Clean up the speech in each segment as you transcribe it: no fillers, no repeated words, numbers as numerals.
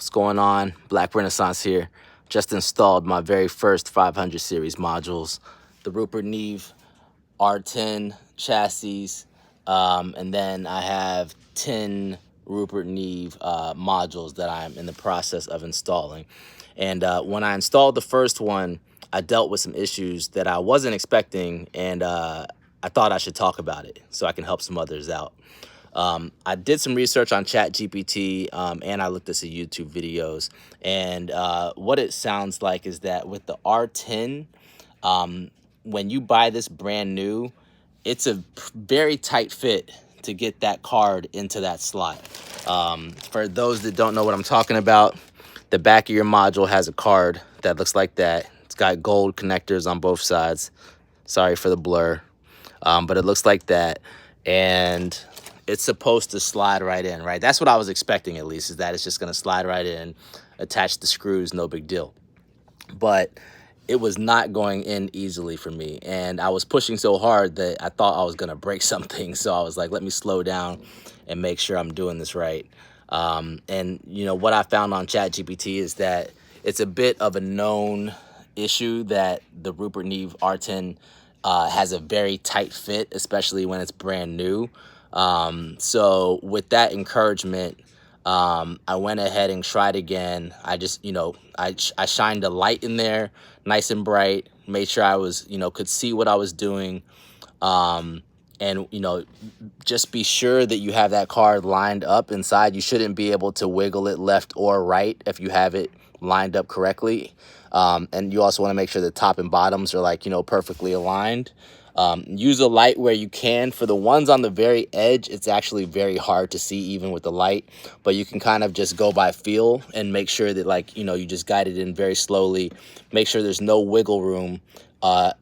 What's going on? Black Renaissance here. Just installed my very first 500 series modules, the RUPERT NEVE R10 chassis, and then I have 10 RUPERT NEVE modules that I'm in the process of installing. And when I installed the first one, I dealt with some issues that I wasn't expecting, and I thought I should talk about it so I can help some others out. I did some research on ChatGPT, and I looked at some YouTube videos, and what it sounds like is that with the R10, when you buy this brand new, it's a very tight fit to get that card into that slot. For those that don't know what I'm talking about, the back of your module has a card that looks like that. It's got gold connectors on both sides. Sorry for the blur, but it looks like that. And it's supposed to slide right in, right? That's what I was expecting, at least, is that it's just going to slide right in, attach the screws, no big deal. But it was not going in easily for me, and I was pushing so hard that I thought I was going to break something. So I was like, let me slow down and make sure I'm doing this right. And you know what I found on ChatGPT is that it's a bit of a known issue that the RUPERT NEVE R10 has a very tight fit, especially when it's brand new. So with that encouragement, I went ahead and tried again. I just, I shined a light in there, nice and bright, made sure I was, could see what I was doing. And, just be sure that you have that card lined up inside. You shouldn't be able to wiggle it left or right if you have it lined up correctly. And you also want to make sure the top and bottoms are like, perfectly aligned. Use a light where you can. For the ones on the very edge, it's actually very hard to see even with the light, but you can kind of just go by feel and make sure that you just guide it in very slowly. Make sure there's no wiggle room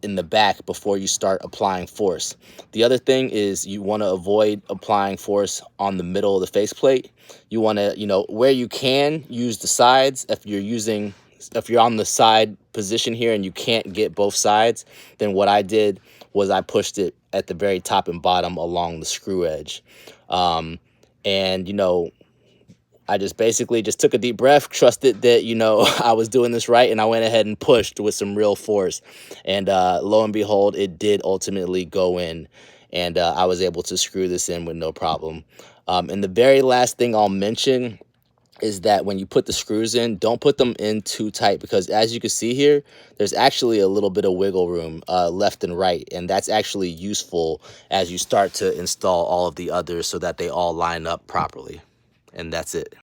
in the back before you start applying force. The other thing is you want to avoid applying force on the middle of the faceplate. You want to, where you can, use the sides. If you're on the side position here and you can't get both sides, then what I did was I pushed it at the very top and bottom along the screw edge. And I just basically just took a deep breath, trusted that, I was doing this right, and I went ahead and pushed with some real force. And lo and behold, it did ultimately go in, and I was able to screw this in with no problem. And the very last thing I'll mention is that when you put the screws in, don't put them in too tight, because as you can see here, there's actually a little bit of wiggle room left and right, and that's actually useful as you start to install all of the others so that they all line up properly. And that's it.